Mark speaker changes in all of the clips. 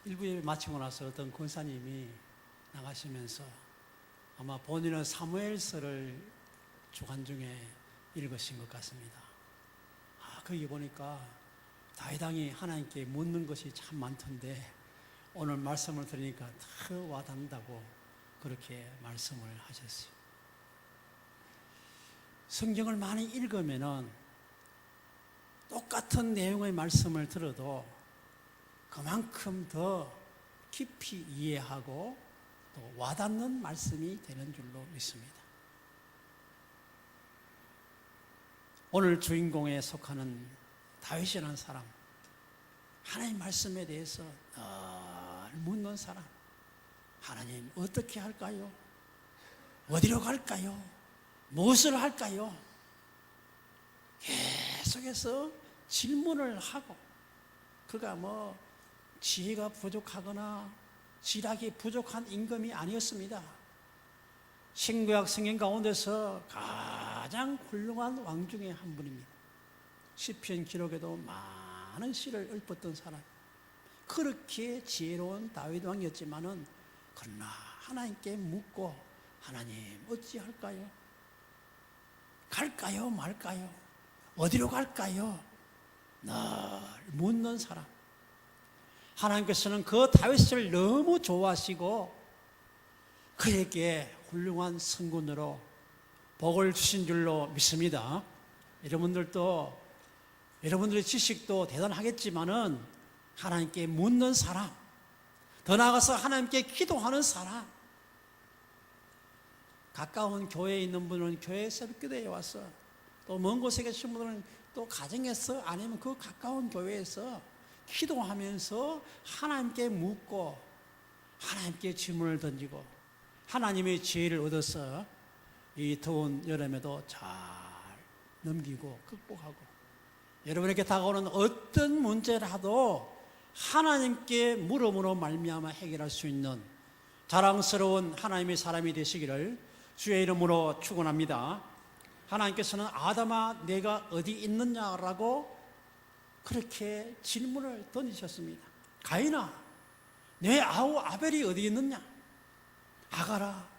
Speaker 1: 일부 예배 마치고 나서 어떤 권사님이 나가시면서 아마 본인은 사무엘서를 주간 중에 읽으신 것 같습니다. 거기 보니까 다윗 왕이 하나님께 묻는 것이 참 많던데 오늘 말씀을 들으니까 더 와닿는다고 그렇게 말씀을 하셨어요. 성경을 많이 읽으면은 똑같은 내용의 말씀을 들어도 그만큼 더 깊이 이해하고 또 와닿는 말씀이 되는 줄로 믿습니다. 오늘 주인공에 속하는 다윗이라는 사람, 하나님 말씀에 대해서 늘 묻는 사람, 하나님 어떻게 할까요? 어디로 갈까요? 무엇을 할까요? 계속해서 질문을 하고, 그가 지혜가 부족하거나 지략이 부족한 임금이 아니었습니다. 신구약 성경 가운데서 가장 훌륭한 왕 중에 한 분입니다. 시편 기록에도 많은 시를 읊었던 사람, 그렇게 지혜로운 다윗 왕이었지만은 그러나 하나님께 묻고 하나님 어찌할까요? 갈까요 말까요? 어디로 갈까요? 늘 묻는 사람. 하나님께서는 그 다윗을 너무 좋아하시고 그에게 훌륭한 성군으로 복을 주신 줄로 믿습니다. 여러분들의 지식도 대단하겠지만은 하나님께 묻는 사람, 더 나아가서 하나님께 기도하는 사람, 가까운 교회에 있는 분은 교회 새벽기도에 와서, 또 먼 곳에 계신 분들은 또 가정에서 아니면 그 가까운 교회에서 기도하면서 하나님께 묻고 하나님께 질문을 던지고 하나님의 지혜를 얻어서 이 더운 여름에도 잘 넘기고 극복하고, 여러분에게 다가오는 어떤 문제라도 하나님께 물음으로 말미암아 해결할 수 있는 자랑스러운 하나님의 사람이 되시기를 주의 이름으로 축원합니다. 하나님께서는 아담아 내가 어디 있느냐라고 그렇게 질문을 던지셨습니다. 가인아 내 아우 아벨이 어디 있느냐? 아가라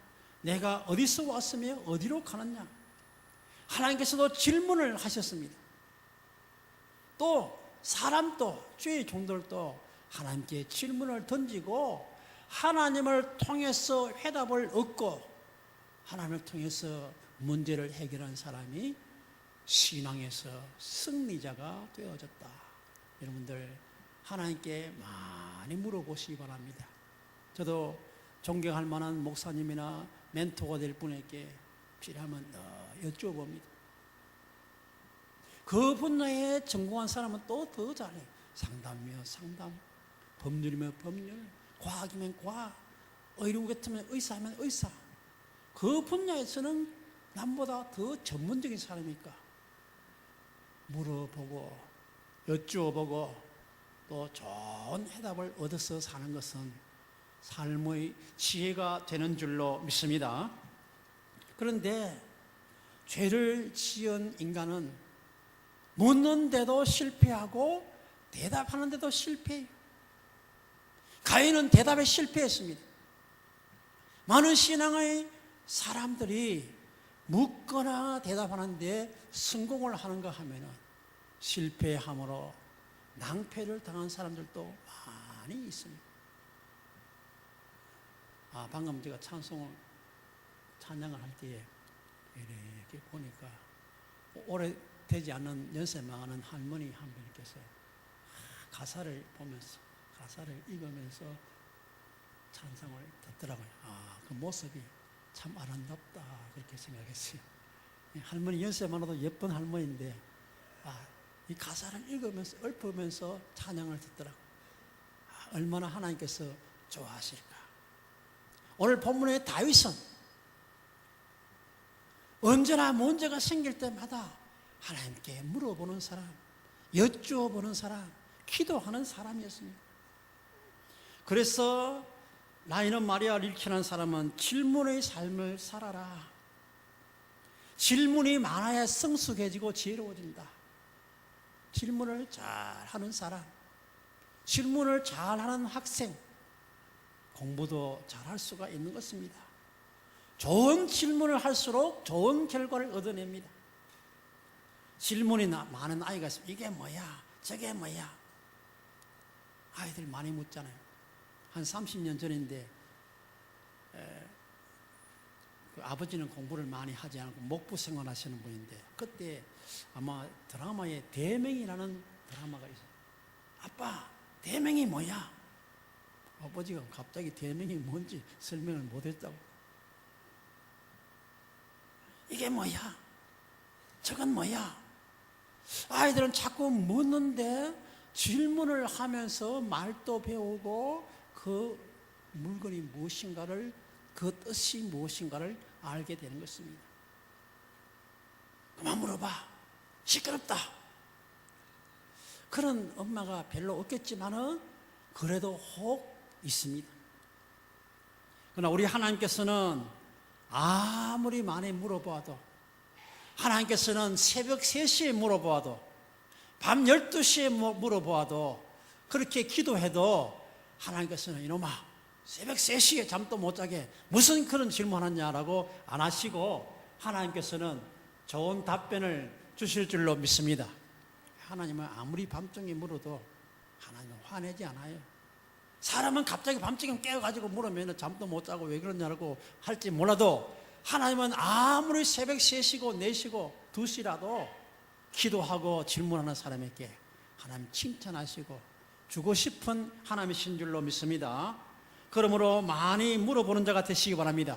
Speaker 1: 내가 어디서 왔으며 어디로 가느냐? 하나님께서도 질문을 하셨습니다. 또 사람도, 주의 종들도 하나님께 질문을 던지고 하나님을 통해서 해답을 얻고 하나님을 통해서 문제를 해결한 사람이 신앙에서 승리자가 되어졌다. 여러분들 하나님께 많이 물어보시기 바랍니다. 저도 존경할 만한 목사님이나 멘토가 될 분에게 필요하면 여쭤봅니다. 그 분야에 전공한 사람은 또 더 잘해요. 상담이면 상담, 법률이면 법률, 과학이면 과학, 의료 같으면 의사면 의사. 그 분야에서는 남보다 더 전문적인 사람이니까 물어보고 여쭈어보고 또 좋은 해답을 얻어서 사는 것은 삶의 지혜가 되는 줄로 믿습니다. 그런데 죄를 지은 인간은 묻는데도 실패하고 대답하는데도 실패해요. 가인은 대답에 실패했습니다. 많은 신앙의 사람들이 묻거나 대답하는데 성공을 하는가 하면은 실패함으로 낭패를 당한 사람들도 많이 있습니다. 방금 제가 찬양을 할 때에 이렇게 보니까 오래되지 않은 연세 많은 할머니 한 분께서 가사를 보면서, 가사를 읽으면서 찬송을 듣더라고요. 그 모습이 참 아름답다 그렇게 생각했어요. 할머니 연세 많아도 예쁜 할머니인데 이 가사를 읽으면서 읊으면서 찬양을 듣더라고요. 얼마나 하나님께서 좋아하실까. 오늘 본문의 다윗은 언제나 문제가 생길 때마다 하나님께 물어보는 사람, 여쭈어보는 사람, 기도하는 사람이었습니다. 그래서 라인은 마리아를 일으키는 사람은 질문의 삶을 살아라. 질문이 많아야 성숙해지고 지혜로워진다. 질문을 잘 하는 사람, 질문을 잘하는 학생, 공부도 잘할 수가 있는 것입니다. 좋은 질문을 할수록 좋은 결과를 얻어냅니다. 질문이 많은 아이가 있으면 이게 뭐야? 저게 뭐야? 아이들 많이 묻잖아요. 한 30년 전인데 그 아버지는 공부를 많이 하지 않고 목부 생활하시는 분인데 그때 아마 드라마에 대명이라는 드라마가 있어요. 아빠, 대명이 뭐야? 아버지가 갑자기 대명이 뭔지 설명을 못했다고. 이게 뭐야? 저건 뭐야? 아이들은 자꾸 묻는데 질문을 하면서 말도 배우고 그 물건이 무엇인가를, 그 뜻이 무엇인가를 알게 되는 것입니다. 그만 물어봐. 시끄럽다. 그런 엄마가 별로 없겠지만은 그래도 혹 있습니다. 그러나 우리 하나님께서는 아무리 많이 물어봐도, 하나님께서는 새벽 3시에 물어봐도, 밤 12시에 물어봐도, 그렇게 기도해도 하나님께서는 이놈아 새벽 3시에 잠도 못 자게 무슨 그런 질문하냐라고 안 하시고 하나님께서는 좋은 답변을 주실 줄로 믿습니다. 하나님은 아무리 밤중에 물어도 하나님은 화내지 않아요. 사람은 갑자기 밤중에 깨어가지고 물으면 잠도 못 자고 왜 그러냐고 할지 몰라도 하나님은 아무리 새벽 3시고 4시고 2시라도 기도하고 질문하는 사람에게 하나님 칭찬하시고 주고 싶은 하나님이신 줄로 믿습니다. 그러므로 많이 물어보는 자가 되시기 바랍니다.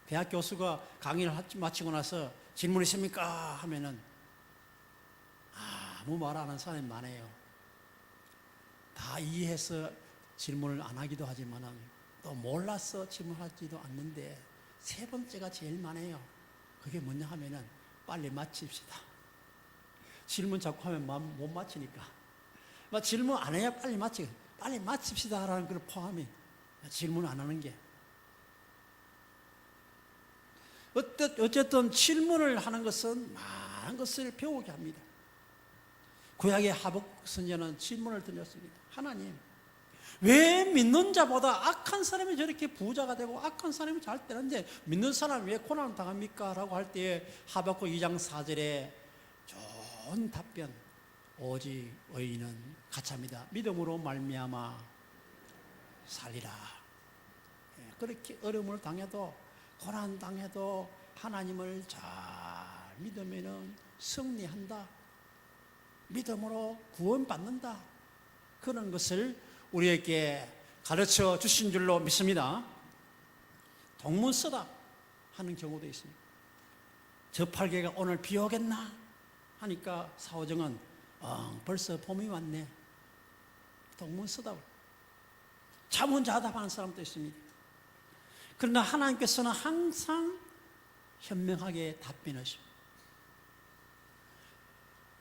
Speaker 1: 대학 교수가 강의를 마치고 나서 질문 있습니까? 하면은 아무 말 안 하는 사람이 많아요. 다 이해해서 질문을 안 하기도 하지만은 또 몰라서 질문하지도 않는데 세 번째가 제일 많아요. 그게 뭐냐 하면은 빨리 마칩시다. 질문 자꾸 하면 못 마치니까 질문 안 해야 빨리 마칩시다 라는 그런 포함이 질문 안 하는 게 어쨌든 질문을 하는 것은 많은 것을 배우게 합니다. 구약의 하박국 선지자는 질문을 던졌습니다. 하나님, 왜 믿는 자보다 악한 사람이 저렇게 부자가 되고 악한 사람이 잘 되는데 믿는 사람이 왜 고난을 당합니까? 라고 할 때에 하박국 2장 4절에 좋은 답변, 오직 의인은 가차입니다. 믿음으로 말미암아 살리라. 그렇게 어려움을 당해도 고난 당해도 하나님을 잘 믿으면 승리한다. 믿음으로 구원받는다. 그런 것을 우리에게 가르쳐 주신 줄로 믿습니다. 동문서답 하는 경우도 있습니다. 저 팔개가 오늘 비 오겠나? 하니까 사오정은 벌써 봄이 왔네. 동문서답. 자문자답하는 사람도 있습니다. 그러나 하나님께서는 항상 현명하게 답변하십니다.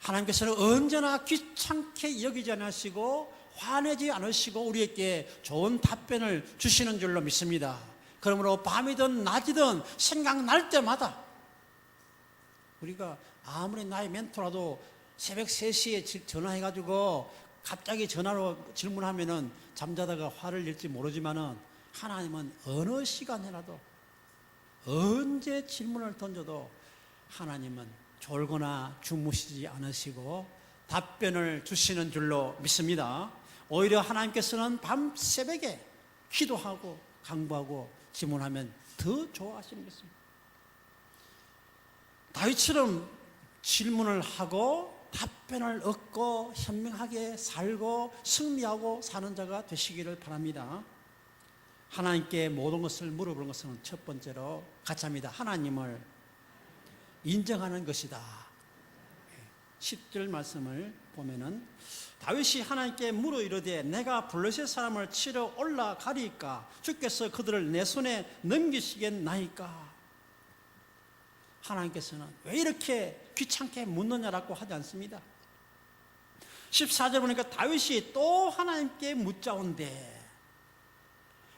Speaker 1: 하나님께서는 언제나 귀찮게 여기지 않으시고 화내지 않으시고 우리에게 좋은 답변을 주시는 줄로 믿습니다. 그러므로 밤이든 낮이든 생각날 때마다 우리가 아무리 나의 멘토라도 새벽 3시에 전화해가지고 갑자기 전화로 질문하면은 잠자다가 화를 낼지 모르지만은 하나님은 어느 시간이라도 언제 질문을 던져도 하나님은 졸거나 주무시지 않으시고 답변을 주시는 줄로 믿습니다. 오히려 하나님께서는 밤 새벽에 기도하고 강구하고 질문하면 더 좋아하시는 것입니다. 다윗처럼 질문을 하고 답변을 얻고 현명하게 살고 승리하고 사는 자가 되시기를 바랍니다. 하나님께 모든 것을 물어보는 것은 첫 번째로 가차입니다. 하나님을 인정하는 것이다. 10절 말씀을 보면은 다윗이 하나님께 물어 이르되 내가 블레셋 사람을 치러 올라가리까 주께서 그들을 내 손에 넘기시겠나이까. 하나님께서는 왜 이렇게 귀찮게 묻느냐라고 하지 않습니다. 14절 보니까 다윗이 또 하나님께 묻자온데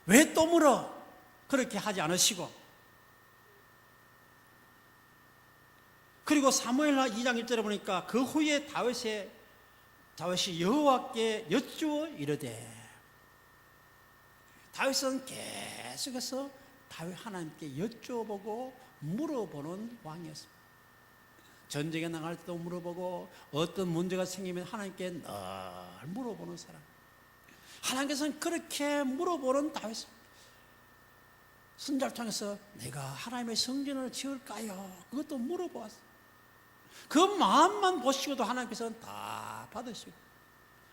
Speaker 1: 왜 또 물어? 그렇게 하지 않으시고 그리고 사무엘하 2장 1절에 보니까 그 후에 다윗의 다윗이 여호와께 여쭈어 이르되, 다윗은 계속해서 다윗 하나님께 여쭈어보고 물어보는 왕이었습니다. 전쟁에 나갈 때도 물어보고 어떤 문제가 생기면 하나님께 늘 물어보는 사람. 하나님께서는 그렇게 물어보는 다윗. 선지자를 통해서 내가 하나님의 성전을 지을까요? 그것도 물어보았어요. 그 마음만 보시고도 하나님께서는 다 받으시고,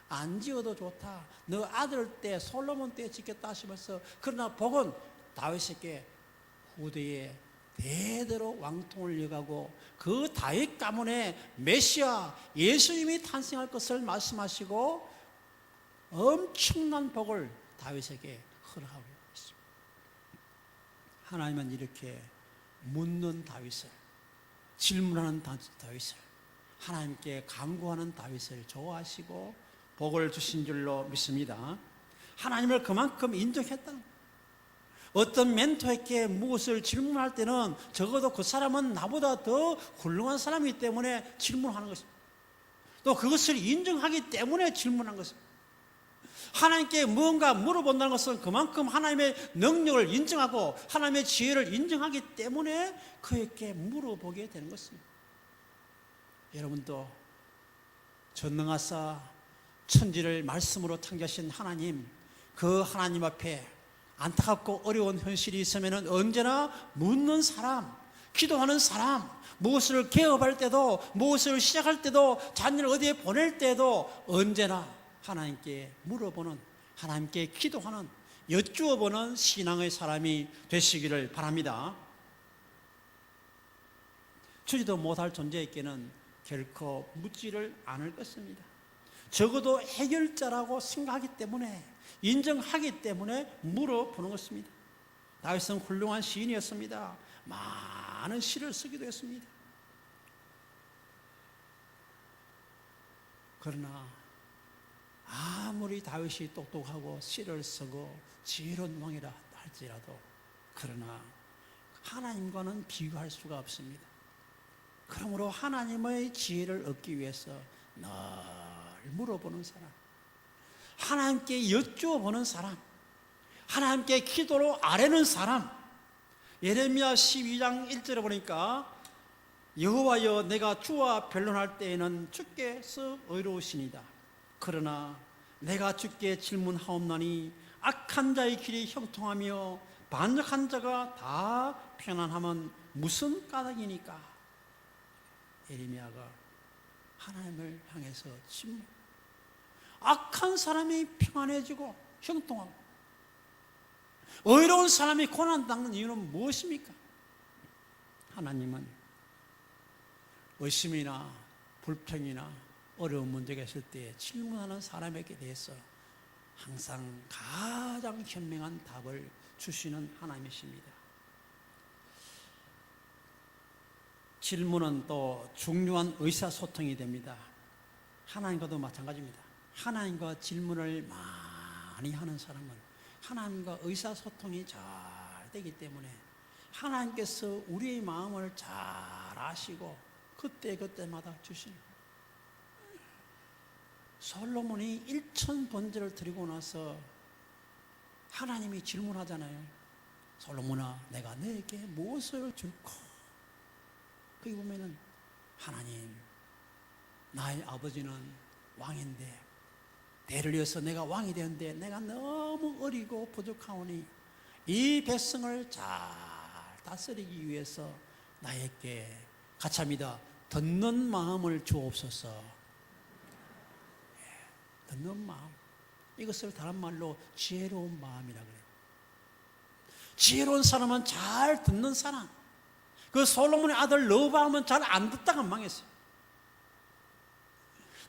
Speaker 1: 안 지어도 좋다, 너 아들 때 솔로몬 때 짓겠다 하시면서, 그러나 복은 다윗에게 후대에 대대로 왕통을 이어가고 그 다윗 가문에 메시아 예수님이 탄생할 것을 말씀하시고 엄청난 복을 다윗에게 허락하고 있습니다. 하나님은 이렇게 묻는 다윗을, 질문하는 다윗을, 하나님께 간구하는 다윗을 좋아하시고 복을 주신 줄로 믿습니다. 하나님을 그만큼 인정했다. 어떤 멘토에게 무엇을 질문할 때는 적어도 그 사람은 나보다 더 훌륭한 사람이기 때문에 질문하는 것입니다. 또 그것을 인정하기 때문에 질문한 것입니다. 하나님께 무언가 물어본다는 것은 그만큼 하나님의 능력을 인정하고 하나님의 지혜를 인정하기 때문에 그에게 물어보게 되는 것입니다. 여러분도 전능하사 천지를 말씀으로 창조하신 하나님, 그 하나님 앞에 안타깝고 어려운 현실이 있으면 언제나 묻는 사람, 기도하는 사람, 무엇을 개업할 때도, 무엇을 시작할 때도, 자녀를 어디에 보낼 때도 언제나 하나님께 물어보는, 하나님께 기도하는, 여쭈어보는 신앙의 사람이 되시기를 바랍니다. 주지도 못할 존재에게는 결코 묻지를 않을 것입니다. 적어도 해결자라고 생각하기 때문에, 인정하기 때문에 물어보는 것입니다. 다윗은 훌륭한 시인이었습니다. 많은 시를 쓰기도 했습니다. 그러나 아무리 다윗이 똑똑하고 시를 쓰고 지혜로운 왕이라 할지라도, 그러나 하나님과는 비교할 수가 없습니다. 그러므로 하나님의 지혜를 얻기 위해서 늘 물어보는 사람, 하나님께 여쭈어보는 사람, 하나님께 기도로 아뢰는 사람. 예레미야 12장 1절에 보니까 여호와여, 내가 주와 변론할 때에는 주께서 의로우시니다. 그러나 내가 주께 질문하옵나니 악한 자의 길이 형통하며 반역한 자가 다 편안함은 무슨 까닭이니까. 예레미야가 하나님을 향해서 질문. 악한 사람이 평안해지고 형통하고 의로운 사람이 고난당하는 이유는 무엇입니까? 하나님은 의심이나 불평이나 어려운 문제가 있을 때 질문하는 사람에게 대해서 항상 가장 현명한 답을 주시는 하나님이십니다. 질문은 또 중요한 의사소통이 됩니다. 하나님과도 마찬가지입니다. 하나님과 질문을 많이 하는 사람은 하나님과 의사소통이 잘 되기 때문에 하나님께서 우리의 마음을 잘 아시고 그때마다 주시는 거예요. 솔로몬이 1000번제를 드리고 나서 하나님이 질문하잖아요. 솔로몬아, 내가 너에게 무엇을 줄까? 거기 보면은, 하나님, 나의 아버지는 왕인데 대를 이어서 내가 왕이 되었는데 내가 너무 어리고 부족하오니 이 백성을 잘 다스리기 위해서 나에게 가차미다 듣는 마음을 주옵소서. 듣는 마음, 이것을 다른 말로 지혜로운 마음이라 그래요. 지혜로운 사람은 잘 듣는 사람. 그 솔로몬의 아들 르호보암은 잘 안 듣다가 망했어요.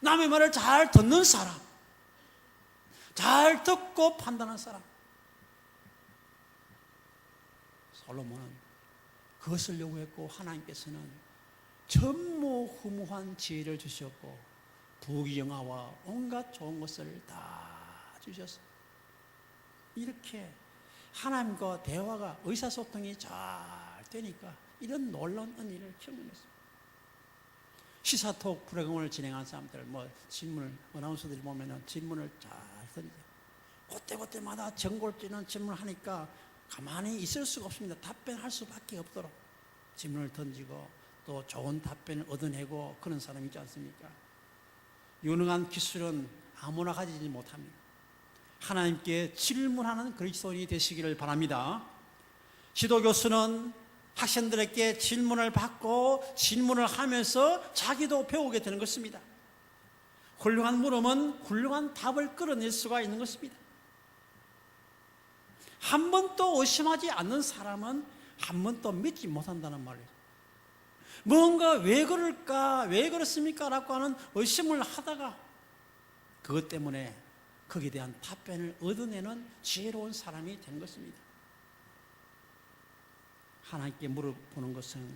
Speaker 1: 남의 말을 잘 듣는 사람, 잘 듣고 판단하는 사람. 솔로몬은 그것을 요구했고 하나님께서는 전무후무한 지혜를 주셨고 부귀영화와 온갖 좋은 것을 다 주셨어요. 이렇게 하나님과 대화가, 의사소통이 잘 되니까 이런 놀라운 은혜를 경험했어요. 시사톡 프로그램을 진행하는 사람들, 질문을, 아나운서들이 보면은 질문을 잘 던져. 그때마다 정골 뛰는 질문을 하니까 가만히 있을 수가 없습니다. 답변할 수밖에 없도록 질문을 던지고 또 좋은 답변을 얻어내고 그런 사람이 있지 않습니까? 유능한 기술은 아무나 가지지 못합니다. 하나님께 질문하는 그리스도인이 되시기를 바랍니다. 지도교수는 학생들에게 질문을 받고 질문을 하면서 자기도 배우게 되는 것입니다. 훌륭한 물음은 훌륭한 답을 끌어낼 수가 있는 것입니다. 한 번도 의심하지 않는 사람은 한 번도 믿지 못한다는 말이에요. 뭔가 왜 그럴까, 왜 그렇습니까? 라고 하는 의심을 하다가 그것 때문에 거기에 대한 답변을 얻어내는 지혜로운 사람이 된 것입니다. 하나님께 물어보는 것은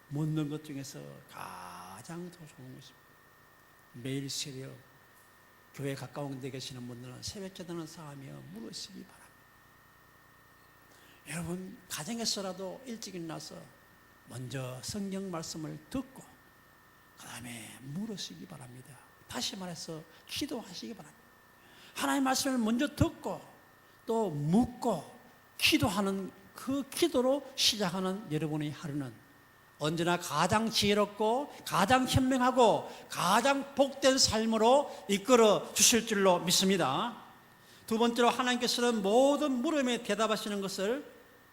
Speaker 1: 묻는 것 중에서 가장 더 좋은 것입니다. 매일 새벽 교회 가까운 데 계시는 분들은 새벽 기도는 쌓으며 물으시기 바랍니다. 여러분 가정에서라도 일찍 일어나서 먼저 성경 말씀을 듣고 그 다음에 물으시기 바랍니다. 다시 말해서 기도하시기 바랍니다. 하나님의 말씀을 먼저 듣고 또 묻고 기도하는 그 기도로 시작하는 여러분의 하루는 언제나 가장 지혜롭고 가장 현명하고 가장 복된 삶으로 이끌어 주실 줄로 믿습니다. 두 번째로 하나님께서는 모든 물음에 대답하시는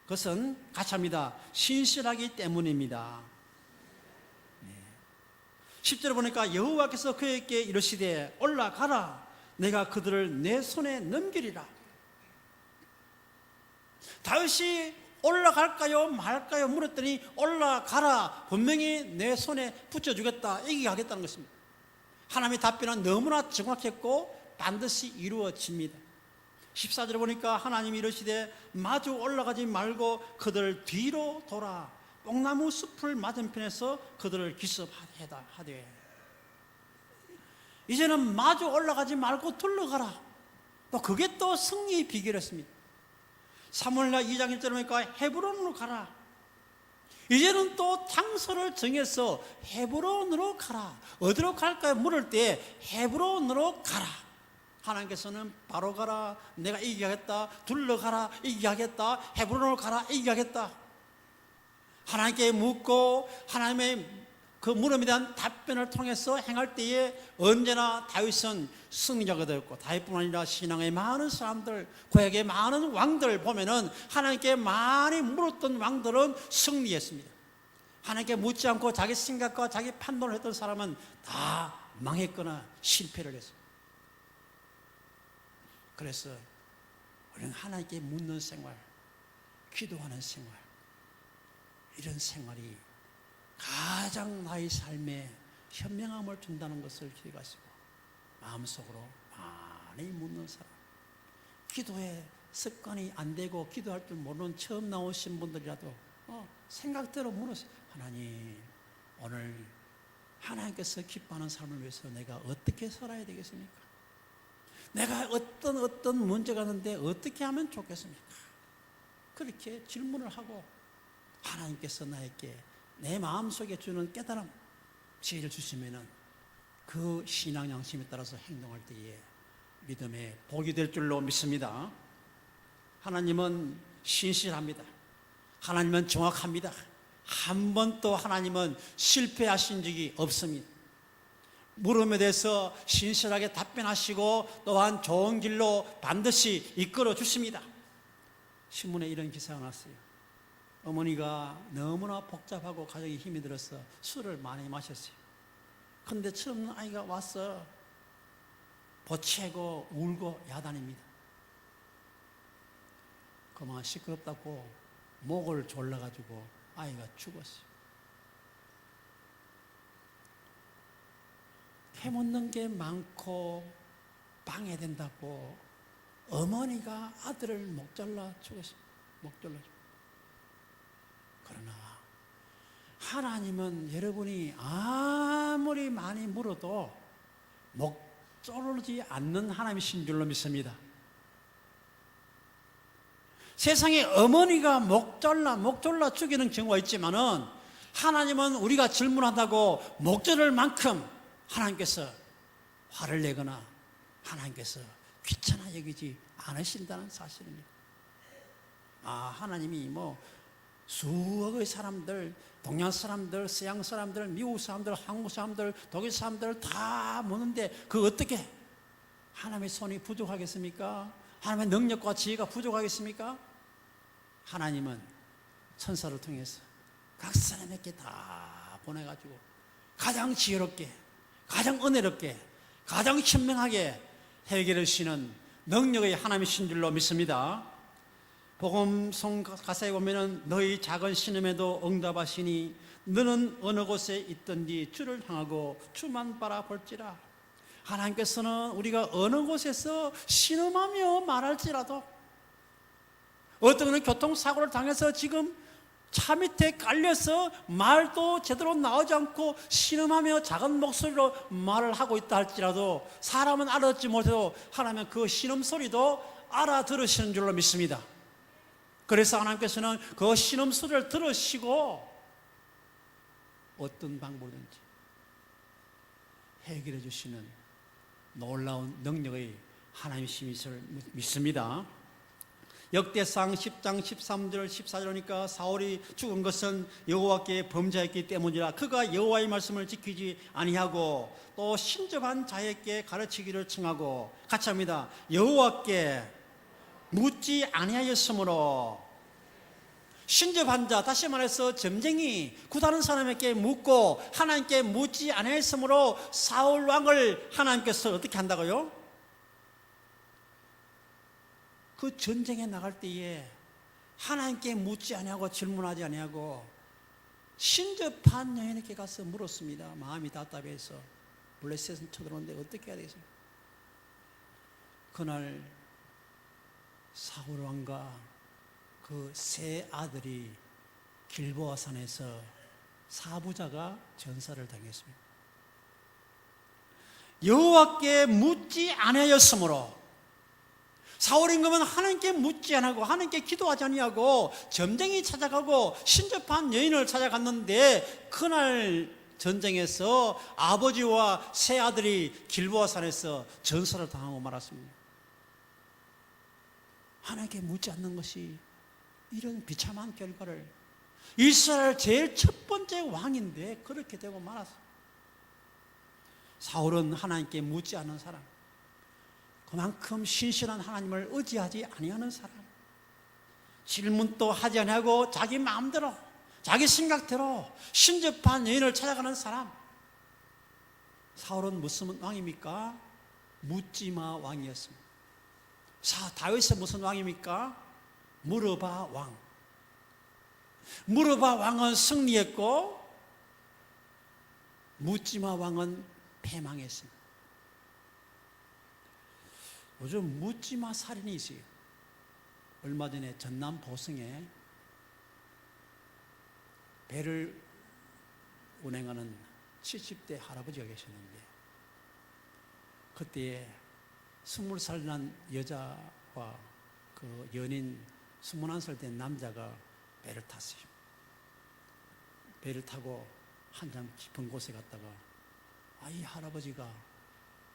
Speaker 1: 그것은 같이 합니다. 신실하기 때문입니다. 10절에 보니까 여호와께서 그에게 이르시되 올라가라 내가 그들을 내 손에 넘기리라. 다윗이 올라갈까요 말까요 물었더니 올라가라, 분명히 내 손에 붙여주겠다 얘기하겠다는 것입니다. 하나님의 답변은 너무나 정확했고 반드시 이루어집니다. 14절에 보니까 하나님이 이르시되 마주 올라가지 말고 그들 뒤로 돌아 뽕나무 숲을 맞은편에서 그들을 기습하되, 이제는 마주 올라가지 말고 둘러가라. 또 그게 또 승리의 비결이었습니다. 사무엘하 2장 1절에 보니까 헤브론으로 가라. 이제는 또 장소를 정해서 헤브론으로 가라. 어디로 갈까요? 물을 때 헤브론으로 가라. 하나님께서는 바로 가라, 내가 이기게 하겠다, 둘러가라, 이기게 하겠다, 헤브론으로 가라, 이기게 하겠다. 하나님께 묻고 하나님의 그 물음에 대한 답변을 통해서 행할 때에 언제나 다윗은 승리자가 되었고, 다윗뿐 아니라 신앙의 많은 사람들, 구약의 많은 왕들 보면은 하나님께 많이 물었던 왕들은 승리했습니다. 하나님께 묻지 않고 자기 생각과 자기 판단을 했던 사람은 다 망했거나 실패를 했습니다. 그래서 우리는 하나님께 묻는 생활, 기도하는 생활, 이런 생활이 가장 나의 삶에 현명함을 준다는 것을 기억하시고 마음속으로 많이 묻는 사람, 기도에 습관이 안 되고 기도할 줄 모르는 처음 나오신 분들이라도 생각대로 물으세요. 하나님, 오늘 하나님께서 기뻐하는 삶을 위해서 내가 어떻게 살아야 되겠습니까? 내가 어떤 문제가 있는데 어떻게 하면 좋겠습니까? 그렇게 질문을 하고 하나님께서 나에게 내 마음속에 주는 깨달음, 지혜를 주시면은 그 신앙 양심에 따라서 행동할 때에 믿음의 복이 될 줄로 믿습니다. 하나님은 신실합니다. 하나님은 정확합니다. 한 번도 하나님은 실패하신 적이 없습니다. 물음에 대해서 신실하게 답변하시고 또한 좋은 길로 반드시 이끌어 주십니다. 신문에 이런 기사가 났어요. 어머니가 너무나 복잡하고 가정에 힘이 들어서 술을 많이 마셨어요. 그런데 처음 아이가 와서 보채고 울고 야단입니다. 그만 시끄럽다고 목을 졸라가지고 아이가 죽었어요. 해묻는 게 많고 방해된다고 어머니가 아들을 목 잘라 죽였습니다. 목 잘라 죽였습니다. 그러나 하나님은 여러분이 아무리 많이 물어도 목 조르지 않는 하나님이신 줄로 믿습니다. 세상에 어머니가 목 졸라 죽이는 경우가 있지만은 하나님은 우리가 질문한다고 목전을 만큼 하나님께서 화를 내거나 하나님께서 귀찮아 여기지 않으신다는 사실입니다. 하나님이 수억의 사람들, 동양 사람들, 서양 사람들, 미국 사람들, 한국 사람들, 독일 사람들 다 모는데 어떻게 하나님의 손이 부족하겠습니까? 하나님의 능력과 지혜가 부족하겠습니까? 하나님은 천사를 통해서 각 사람에게 다 보내가지고 가장 지혜롭게, 가장 은혜롭게, 가장 현명하게 해결해 주시는 능력의 하나님이신 줄로 믿습니다. 복음성 가사에 보면은 너희 작은 신음에도 응답하시니 너는 어느 곳에 있든지 주를 향하고 주만 바라볼지라. 하나님께서는 우리가 어느 곳에서 신음하며 말할지라도, 어떤 분은 교통사고를 당해서 지금 차 밑에 깔려서 말도 제대로 나오지 않고 신음하며 작은 목소리로 말을 하고 있다 할지라도 사람은 알아듣지 못해도 하나님은 그 신음소리도 알아들으시는 줄로 믿습니다. 그래서 하나님께서는 그 신음소리를 들으시고 어떤 방법이든지 해결해 주시는 놀라운 능력의 하나님이심을 믿습니다. 역대상 10장 13절 14절이니까 사울이 죽은 것은 여호와께 범죄했기 때문이라. 그가 여호와의 말씀을 지키지 아니하고 또 신접한 자에게 가르치기를 청하고, 같이 합니다. 여호와께 묻지 아니하였으므로. 신접한 자, 다시 말해서 점쟁이, 굿하는 사람에게 묻고 하나님께 묻지 아니하였으므로 사울 왕을 하나님께서 어떻게 한다고요? 그 전쟁에 나갈 때에 하나님께 묻지 아니하고 질문하지 아니하고 신접한 여인에게 가서 물었습니다. 마음이 답답해서 블레셋은 쳐들어오는데 어떻게 해야 되겠습니까? 그날 사울 왕과 그 세 아들이 길보아 산에서 사부자가 전사를 당했습니다. 여호와께 묻지 아니하였으므로. 사울 임금은 하나님께 묻지 않고 하나님께 기도하지 아니하고 점쟁이 찾아가고 신접한 여인을 찾아갔는데, 그날 전쟁에서 아버지와 세 아들이 길보아 산에서 전사를 당하고 말았습니다. 하나님께 묻지 않는 것이 이런 비참한 결과를, 이스라엘 제일 첫 번째 왕인데 그렇게 되고 말았어요. 사울은 하나님께 묻지 않는 사람, 그만큼 신실한 하나님을 의지하지 아니하는 사람, 질문도 하지 아니하고 자기 마음대로 자기 생각대로 신접한 여인을 찾아가는 사람. 사울은 무슨 왕입니까? 묻지마 왕이었습니다. 다윗은 무슨 왕입니까? 무르바 왕. 무르바 왕은 승리했고 묻지마 왕은 패망했습니다. 요즘 묻지마 살인이 있어요. 얼마 전에 전남 보성에 배를 운행하는 70대 할아버지가 계셨는데, 그때 20살 난 여자와 그 연인 21살 된 남자가 배를 탔어요. 배를 타고 한참 깊은 곳에 갔다가 이 할아버지가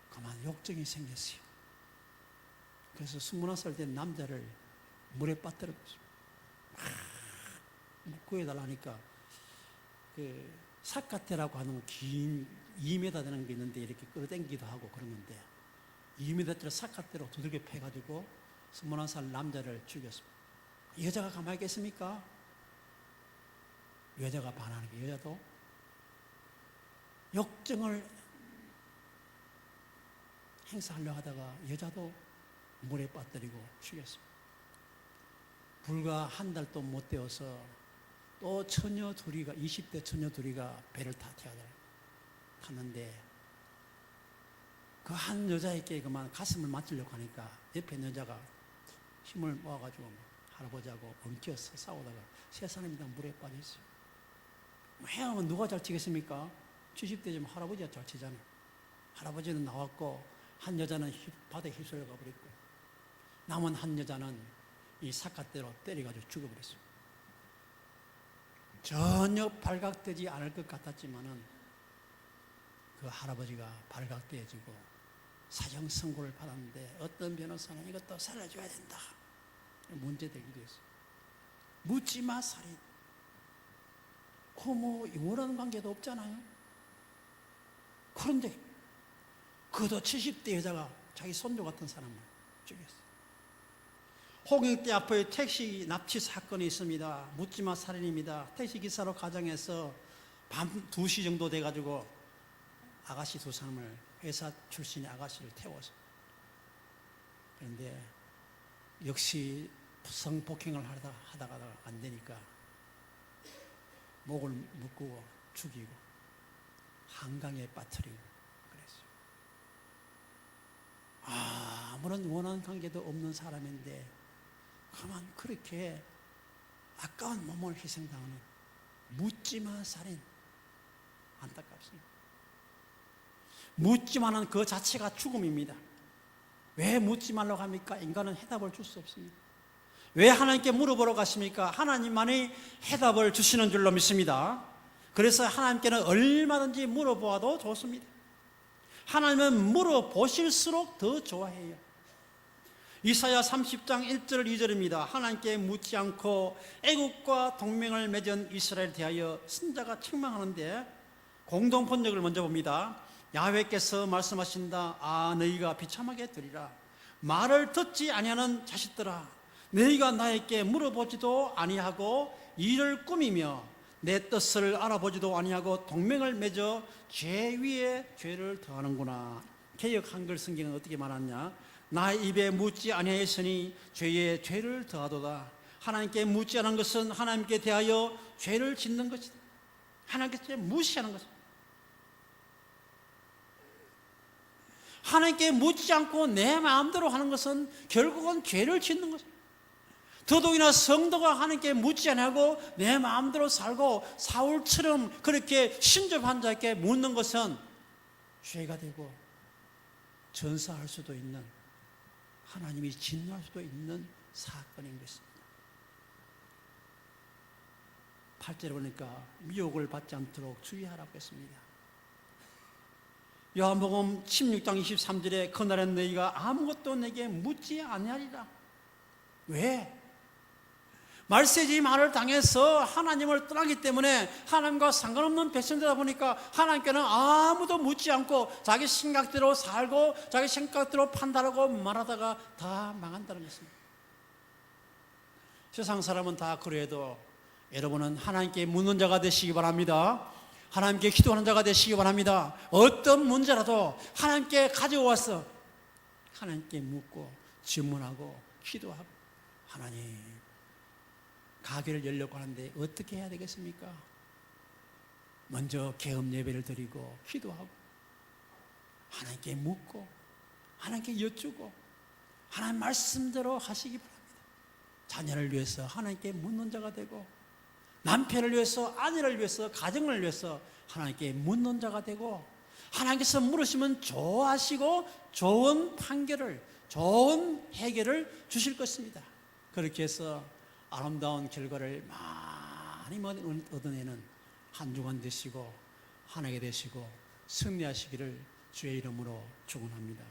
Speaker 1: 그만 욕정이 생겼어요. 그래서 21살 된 남자를 물에 빠뜨렸어요. 구해달라니까 그 사카테라고 하는 긴 2m 되는 게 있는데 이렇게 끌어당기기도 하고 그런 건데 2m짜리 사카테로 두들겨 패가지고 21살 남자를 죽였습니다. 여자가 가만히 있겠습니까? 여자가 반하는 게, 여자도 욕정을 행사하려 하다가 여자도 물에 빠뜨리고 죽였습니다. 불과 한 달도 못 되어서 또 처녀 둘이가, 20대 처녀 둘이가 배를 탔는데 그 한 여자에게 그만 가슴을 맞추려고 하니까 옆에 있는 여자가 힘을 모아가지고 할아버지하고 엉켜서 싸우다가 세 사람이 다 물에 빠졌어요. 헤어하면 누가 잘 치겠습니까? 70대지만 할아버지가 잘 치잖아요. 할아버지는 나왔고 한 여자는 바다에 휩쓸려 가버렸고 남은 한 여자는 이 사카대로 때려가지고 죽어버렸어요. 전혀 발각되지 않을 것 같았지만은 그 할아버지가 발각되어지고 사형 선고를 받았는데 어떤 변호사는 이것도 살려줘야 된다. 문제되기도 했어요. 묻지마 살인. 뭐 영원한 관계도 없잖아요. 그런데 그도 70대 여자가 자기 손주 같은 사람을 죽였어요. 홍익대 앞에 택시 납치 사건이 있습니다. 묻지마 살인입니다. 택시기사로 가정해서 밤 2시 정도 돼가지고 아가씨 두 사람을, 회사 출신의 아가씨를 태워서, 그런데 역시 성폭행을 하다가 안 되니까 목을 묶고 죽이고 한강에 빠뜨리고 그랬어요. 아무런 원한 관계도 없는 사람인데 그만 그렇게 아까운 몸을 희생당하는 묻지마 살인, 안타깝습니다. 묻지마는 그 자체가 죽음입니다. 왜 묻지 말라고 합니까? 인간은 해답을 줄 수 없습니다. 왜 하나님께 물어보러 가십니까? 하나님만이 해답을 주시는 줄로 믿습니다. 그래서 하나님께는 얼마든지 물어보아도 좋습니다. 하나님은 물어보실수록 더 좋아해요. 이사야 30장 1절 2절입니다. 하나님께 묻지 않고 애국과 동맹을 맺은 이스라엘에 대하여 선자가 책망하는데 공동 번역을 먼저 봅니다. 야훼께서 말씀하신다. 너희가 비참하게 들으라. 말을 듣지 아니하는 자식들아, 너희가 나에게 물어보지도 아니하고 이를 꾸미며 내 뜻을 알아보지도 아니하고 동맹을 맺어 죄 위에 죄를 더하는구나. 개역 한글 성경은 어떻게 말하냐? 나의 입에 묻지 아니하였으니 죄에 죄를 더하도다. 하나님께 묻지 않은 것은 하나님께 대하여 죄를 짓는 것이다. 하나님께 무시하는 것이다. 하나님께 묻지 않고 내 마음대로 하는 것은 결국은 죄를 짓는 것입니다. 더더욱이나 성도가 하나님께 묻지 않고 내 마음대로 살고 사울처럼 그렇게 신접한 자에게 묻는 것은 죄가 되고 전사할 수도 있는, 하나님이 진노할 수도 있는 사건인 것입니다. 8절에 보니까 미혹을 받지 않도록 주의하라고 했습니다. 요한복음 16장 23절에 그날엔 너희가 아무것도 내게 묻지 아니하리라. 왜? 말세지 말을 당해서 하나님을 떠나기 때문에 하나님과 상관없는 백성들이다 보니까 하나님께는 아무도 묻지 않고 자기 생각대로 살고 자기 생각대로 판단하고 말하다가 다 망한다는 것입니다. 세상 사람은 다 그래도 여러분은 하나님께 묻는 자가 되시기 바랍니다. 하나님께 기도하는 자가 되시기 바랍니다. 어떤 문제라도 하나님께 가져와서 하나님께 묻고 질문하고 기도하고, 하나님 가게를 열려고 하는데 어떻게 해야 되겠습니까? 먼저 개업 예배를 드리고 기도하고 하나님께 묻고 하나님께 여쭈고 하나님 말씀대로 하시기 바랍니다. 자녀를 위해서 하나님께 묻는 자가 되고, 남편을 위해서, 아내를 위해서, 가정을 위해서 하나님께 묻는 자가 되고, 하나님께서 물으시면 좋아하시고 좋은 판결을, 좋은 해결을 주실 것입니다. 그렇게 해서 아름다운 결과를 많이 얻어내는 한 주간 되시고 하나님께 되시고 승리하시기를 주의 이름으로 축원합니다.